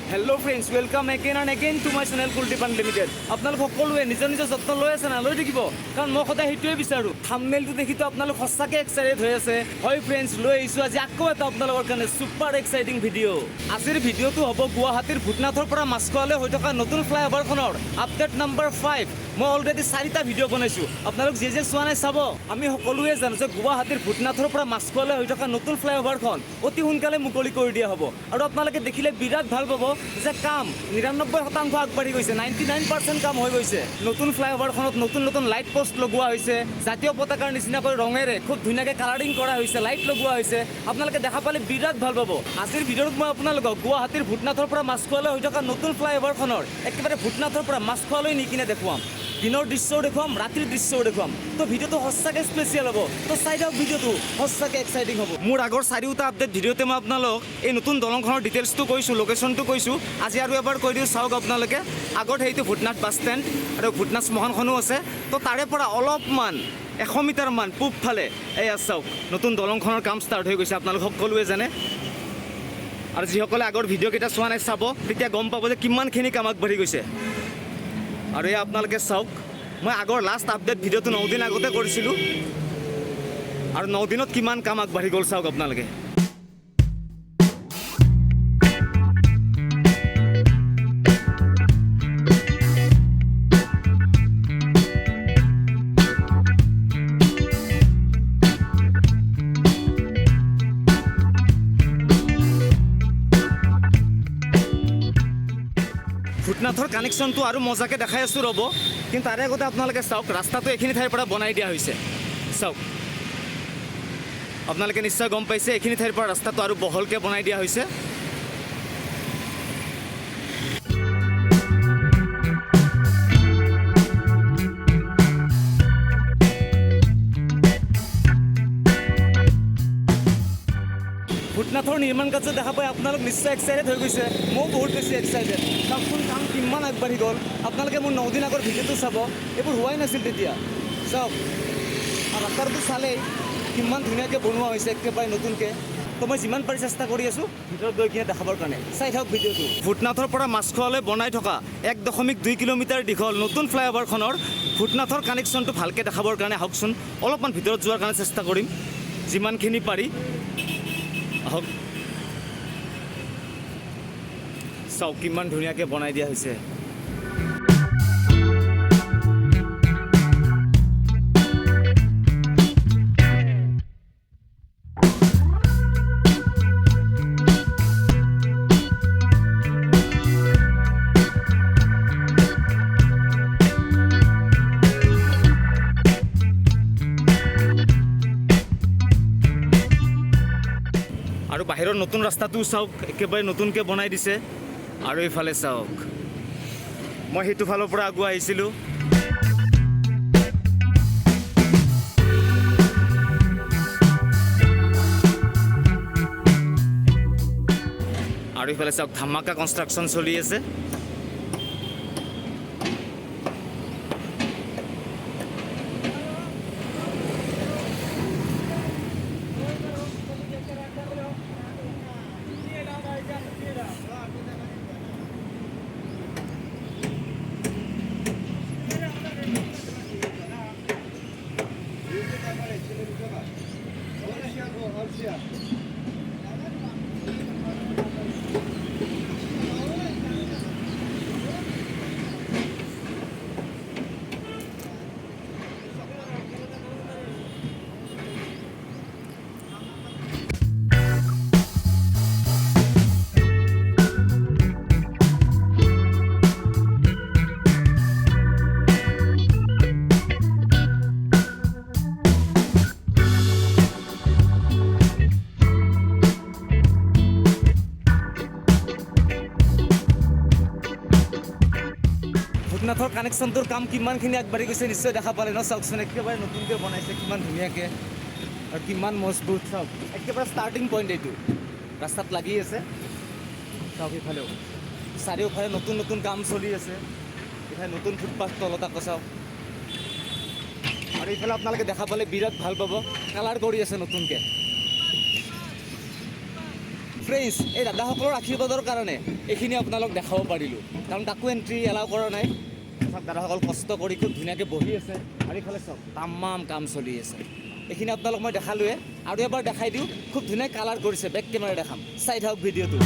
Hello friends, welcome again to my channel Kuldeep Unlimited. আপোনালোক সকলোৱে নিজৰ যত্ন লৈ আছে না লৈ থাকিব কাৰণ মই সদায় হেতুৱে বিচাৰো থাম্বনেইলটো দেখি তো আপোনালোক সঁচাকৈ এক্সাইটেড হৈ আছে হয় ফ্ৰেণ্ডছ লৈ আহিছো আজি আকৌ এটা আপোনালোকৰ কাৰণে সুপাৰ এক্সাইটিং ভিডিঅ' আজিৰ ভিডিঅ'টো হ'ব গুৱাহাটীৰ ভূটনাথৰ পৰা মাছখোৱালৈ হৈ থকা নতুন ফ্লাইঅভাৰখনৰ আপডেট নম্বৰ 5 মই অলৰেডি 4টা ভিডিঅ' বনাইছো আপোনালোক যে চোৱা নাই চাব আমি সকলোৱে জানো যে গুৱাহাটীৰ ভূটনাথৰ পৰা মাছখোৱালৈ হৈ থকা নতুন ফ্লাইঅভাৰখন অতি সোনকালে মুকলি কৰি দিয়া হ'ব আৰু আপোনালোকে দেখিলে বিৰাট ভাল পাব যে কাম 99% আগবাঢ়ি গৈছে 99% কাম হৈ গৈছে নতুন ফ্লাইঅভাৰখনত নতুন লাইট পোষ্ট লগোৱা হৈছে জাতীয় পতাকাৰ নিচিনাকৈ ৰঙেৰে খুব ধুনীয়াকৈ কালাৰিং কৰা হৈছে লাইট লগোৱা হৈছে আপোনালোকে দেখা পালে বিৰাট ভাল পাব আজিৰ ভিডিঅ'ত মই আপোনালোকক গুৱাহাটীৰ ভূটনাথৰ পৰা মাছখোৱালৈ হৈ থকা নতুন ফ্লাইঅভাৰখনৰ একেবাৰে ভূটনাথৰ পৰা মাছখোৱালৈ নি কিনে দেখুৱাম দিনৰ দৃশ্যও দেখুৱাম ৰাতিৰ দৃশ্যও দেখুৱাম তো ভিডিঅ'টো সঁচাকৈ স্পেচিয়েল হ'ব তো চাই যাওক ভিডিঅ'টো সঁচাকৈ এক্সাইটিং হ'ব মোৰ আগৰ 4টা আপডেট ভিডিঅ'তে মই আপোনালোক এই নতুন দলংখনৰ ডিটেইলছটো কৈছোঁ লোকেশ্যনটো কৈছোঁ আজি আৰু এবাৰ কৈ দিওঁ চাওক আপোনালোকে আগত সেইটো ভূটনাথ বাছ ষ্টেণ্ড আৰু ভূটনাথ শ্মশানখনো আছে তো তাৰে পৰা অলপমান 100 মিটাৰমান পূব ফালে এয়া চাওক নতুন দলংখনৰ কাম ষ্টাৰ্ট হৈ গৈছে আপোনালোক সকলোৱে জানে আৰু যিসকলে আগৰ ভিডিঅ'কেইটা চোৱা নাই চাব তেতিয়া গম পাব যে কিমানখিনি কাম আগবাঢ়ি গৈছে আৰু এয়া আপোনালোকে চাওক মই আগৰ লাষ্ট আপডেট ভিডিঅ'টো 9 দিন আগতে কৰিছিলোঁ আৰু 9 দিনত কিমান কাম আগবাঢ়ি গ'ল চাওক আপোনালোকে ভূটনাথৰ কানেকশ্যনটো আৰু মজাকৈ দেখাই আছোঁ ৰ'ব কিন্তু তাৰে আগতে আপোনালোকে চাওক ৰাস্তাটো এইখিনি ঠাইৰ পৰা বনাই দিয়া হৈছে চাওক আপোনালোকে নিশ্চয় গম পাইছে এইখিনি ঠাইৰ পৰা ৰাস্তাটো আৰু বহলকৈ বনাই দিয়া হৈছে ভূটনাথৰ নিৰ্মাণ কাৰ্য দেখা পাই আপোনালোক নিশ্চয় এক্সাইটেড হৈ গৈছে ময়ো বহুত বেছি এক্সাইটেড চাওকচোন কাম কিমান আগবাঢ়ি গ'ল আপোনালোকে মোৰ 9 দিন আগৰ ভিডিঅ'টো চাব এইবোৰ হোৱাই নাছিল তেতিয়া চাওক ৰাস্তাটো চালেই কিমান ধুনীয়াকৈ বনোৱা হৈছে একেবাৰে নতুনকৈ তো মই যিমান পাৰি চেষ্টা কৰি আছোঁ ভিতৰত গৈ কিনে দেখাবৰ কাৰণে চাই থাকক ভিডিঅ'টো ভূটনাথৰ পৰা মাছখোৱালৈ বনাই থকা 1.2 কিলোমিটাৰ দীঘল নতুন ফ্লাইঅভাৰখনৰ ভূটনাথৰ কানেকশ্যনটো ভালকৈ দেখাবৰ কাৰণে আহকচোন অলপমান ভিতৰত যোৱাৰ কাৰণে চেষ্টা কৰিম যিমানখিনি পাৰি আহক চাওক কিমান ধুনীয়াকৈ বনাই দিয়া হৈছে আৰু বাহিৰৰ নতুন ৰাস্তাটো চাওক একেবাৰে নতুনকৈ বনাই দিছে আৰু এইফালে চাওক মই সেইটো ফালৰ পৰা আগুৱাই আহিছিলোঁ আৰু এইফালে চাওক ধামাকা কনষ্ট্ৰাকশ্যন চলি আছে ভূটনাথৰ কানেকশ্যনটোৰ কাম কিমানখিনি আগবাঢ়ি গৈছে নিশ্চয় দেখা পালে ন চাওকচোন একেবাৰে নতুনকৈ বনাইছে কিমান ধুনীয়াকৈ আৰু কিমান মজবুত চাওক একেবাৰে ষ্টাৰ্টিং পইণ্ট এইটো ৰাস্তাত লাগি আছে চাওক ইফালেও চাৰিওফালে নতুন কাম চলি আছে ইফালে নতুন ফুটপাথ তলত আকৌ চাওক আৰু এইফালে আপোনালোকে দেখা পালে বিৰাট ভাল পাব কালাৰ কৰি আছে নতুনকৈ ফ্ৰেণ্ডছ এই দাদাসকলৰ আশীৰ্বাদৰ কাৰণে এইখিনি আপোনালোক দেখাব পাৰিলোঁ, কাৰণ কাকো এণ্ট্ৰি এলাউ কৰা নাই। চাওক দাদাসকল কষ্ট কৰি খুব ধুনীয়াকৈ বহি আছে, আৰু এইফালে চাওক তামাম কাম চলি আছে। এইখিনি আপোনালোক মই দেখালোৱে, আৰু এবাৰ দেখাই দিওঁ। খুব ধুনীয়া কালাৰ কৰিছে, বেক কেমেৰা দেখাম, চাই থাকক ভিডিঅ'টো।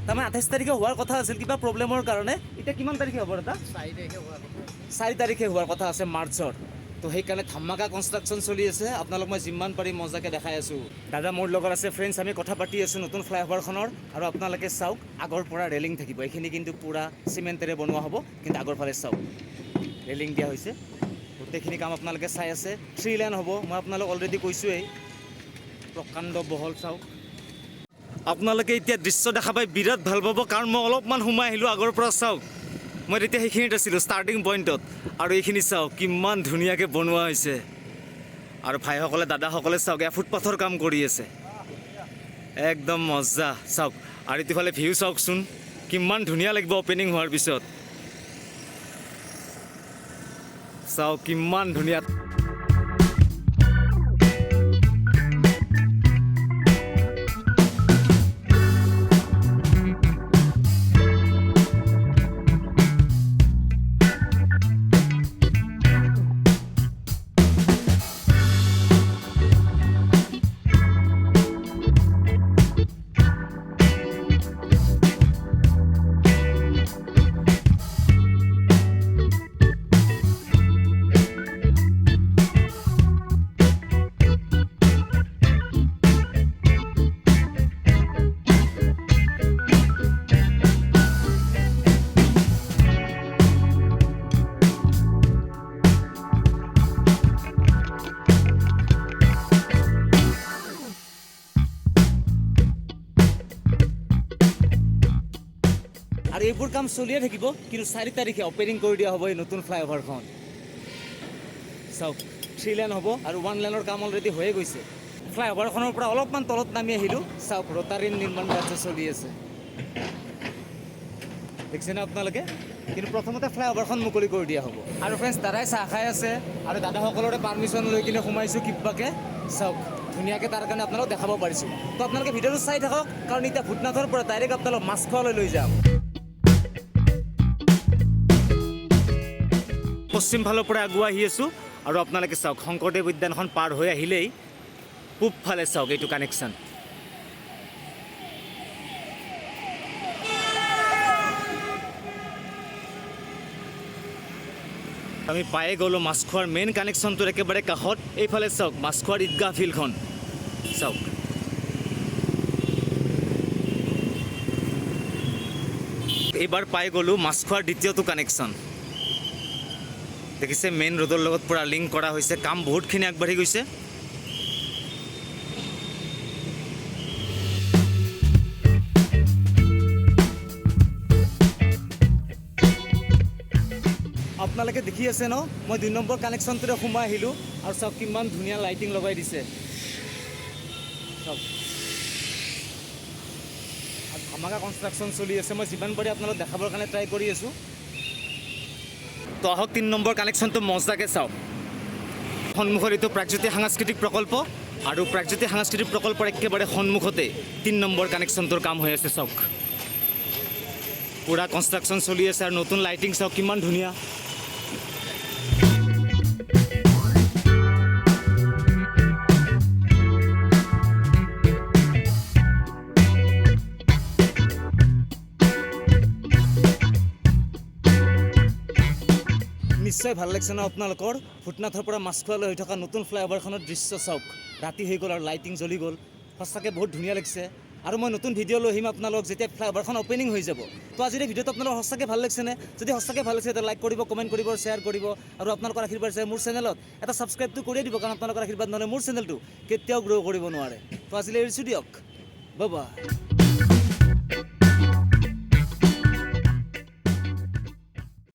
তাৰমানে 28 তাৰিখে হোৱাৰ কথা আছিল, কিবা প্ৰব্লেমৰ কাৰণে। এতিয়া কিমান তাৰিখে হ'ব দাদা? 4 তাৰিখে হোৱাৰ কথা আছে মাৰ্চৰ। তো সেইকাৰণে ধামাকা কনষ্ট্ৰাকশ্যন চলি আছে। আপোনালোক মই যিমান পাৰি মজাকৈ দেখাই আছোঁ। দাদা মোৰ লগত আছে, ফ্ৰেণ্ডছ আমি কথা পাতি আছোঁ নতুন ফ্লাইঅভাৰখনৰ। আৰু আপোনালোকে চাওক আগৰ পৰা ৰেলিং থাকিব, এইখিনি কিন্তু পূৰা চিমেণ্টেৰে বনোৱা হ'ব, কিন্তু আগৰ ফালে চাওক ৰেলিং দিয়া হৈছে। গোটেইখিনি কাম আপোনালোকে চাই আছে। 3 লেন হ'ব, মই আপোনালোক অলৰেডি কৈছোঁৱেই। প্ৰকাণ্ড বহল চাওক। আপোনালোকে এতিয়া দৃশ্য দেখা পাই বিৰাট ভাল পাব, কাৰণ মই অলপমান সোমাই আহিলোঁ আগৰ পৰা। চাওক মই তেতিয়া সেইখিনিত আছিলোঁ ষ্টাৰ্টিং পইণ্টত, আৰু এইখিনি চাওক কিমান ধুনীয়াকৈ বনোৱা হৈছে। আৰু ভাইসকলে দাদাসকলে চাওক এয়া ফুটপাথৰ কাম কৰি আছে, একদম মজা। চাওক আৰু ইফালে ভিউ চাওকচোন, কিমান ধুনীয়া লাগিব অ'পেনিং হোৱাৰ পিছত। চাওক কিমান ধুনীয়া। আৰু এইবোৰ কাম চলিয়ে থাকিব, কিন্তু 4 তাৰিখে অপেনিং কৰি দিয়া হ'ব এই নতুন ফ্লাইঅভাৰখন। চাওক 3 লেন হ'ব, আৰু 1 লেনৰ কাম অলৰেডি হৈয়ে গৈছে। ফ্লাইঅভাৰখনৰ পৰা অলপমান তলত নামি আহিলোঁ। চাওক ৰটাৰীৰ নিৰ্মাণ কাৰ্য চলি আছে, দেখিছেনে আপোনালোকে? কিন্তু প্ৰথমতে ফ্লাইঅভাৰখন মুকলি কৰি দিয়া হ'ব। আৰু ফ্ৰেণ্ডছ দাদাই চাহ খাই আছে, আৰু দাদাসকলৰে পাৰ্মিশ্যন লৈ কিনে সোমাইছোঁ কিবাকৈ। চাওক ধুনীয়াকৈ তাৰ কাৰণে আপোনালোক দেখাব পাৰিছোঁ। তো আপোনালোকে ভিডিঅ'টো চাই থাকক, কাৰণ এতিয়া ভূটনাথৰ পৰা ডাইৰেক্ট আপোনালোক মাছখোৱালৈ লৈ যাম। পশ্চিম ফালৰ পৰা আগুৱাই আহি আছোঁ, আৰু আপোনালোকে চাওক শংকৰদেৱ উদ্যানখন পাৰ হৈ আহিলেই পূব ফালে চাওক এইটো কানেকশ্যন। আমি পায়ে গ'লোঁ মাছখোৱাৰ মেইন কানেকশ্যনটোৰ একেবাৰে কাষত। এইফালে চাওক মাছখোৱাৰ ঈদগাহ ফিল্ডখন চাওক। এইবাৰ পাই গ'লোঁ মাছখোৱাৰ দ্বিতীয়টো কানেকশ্যন। দেখিছে মেইন ৰোডৰ লগত পূৰা লিংক কৰা হৈছে, কাম বহুতখিনি আগবাঢ়ি গৈছে। আপোনালোকে দেখি আছে ন, মই 2 নম্বৰ কানেকশ্যনটোৰে সোমাই আহিলোঁ, আৰু চাওক কিমান ধুনীয়া লাইটিং লগাই দিছে। চাওক আৰু ধামাকা কনষ্ট্ৰাকশ্যন চলি আছে। মই যিমান পাৰি আপোনালোক দেখাবৰ কাৰণে ট্ৰাই কৰি আছোঁ। তো আহক 3 নম্বৰ কানেকশ্যনটো মজাকৈ চাওক। সন্মুখত এইটো প্ৰাগজ্যোতি সাংস্কৃতিক প্ৰকল্প, আৰু প্ৰাগজ্যোতি সাংস্কৃতিক প্ৰকল্পৰ একেবাৰে সন্মুখতে 3 নম্বৰ কানেকশ্যনটোৰ কাম হৈ আছে। চাওক পূৰা কনষ্ট্ৰাকশ্যন চলি আছে, আৰু নতুন লাইটিং চাওক কিমান ধুনীয়া। নিশ্চয় ভাল লাগিছে ন আপোনালোকৰ? ভূটনাথৰ পৰা মাছখোৱালৈ হৈ থকা নতুন ফ্লাইঅভাৰখনৰ দৃশ্য চাওক। ৰাতি হৈ গ'ল আৰু লাইটিং জ্বলি গ'ল, সঁচাকৈ বহুত ধুনীয়া লাগিছে। আৰু মই নতুন ভিডিঅ' লৈ আহিম আপোনালোকক যেতিয়া ফ্লাইঅভাৰখন অপেনিং হৈ যাব। তো আজিৰ এই ভিডিঅ'টো আপোনালোকৰ সঁচাকৈ ভাল লাগিছেনে? যদি সঁচাকৈ ভাল লাগিছে তেতিয়া লাইক কৰিব, কমেণ্ট কৰিব, শ্বেয়াৰ কৰিব আৰু আপোনালোকৰ আশীৰ্বাদ আছে মোৰ চেনেলত এটা ছাবস্ক্ৰাইবটো কৰিয়ে দিব, কাৰণ আপোনালোকৰ আশীৰ্বাদ নহ'লে মোৰ চেনেলটো কেতিয়াও গ্ৰ' কৰিব নোৱাৰে। তো আজিলৈ এৰিছোঁ দিয়ক, বাই বাই।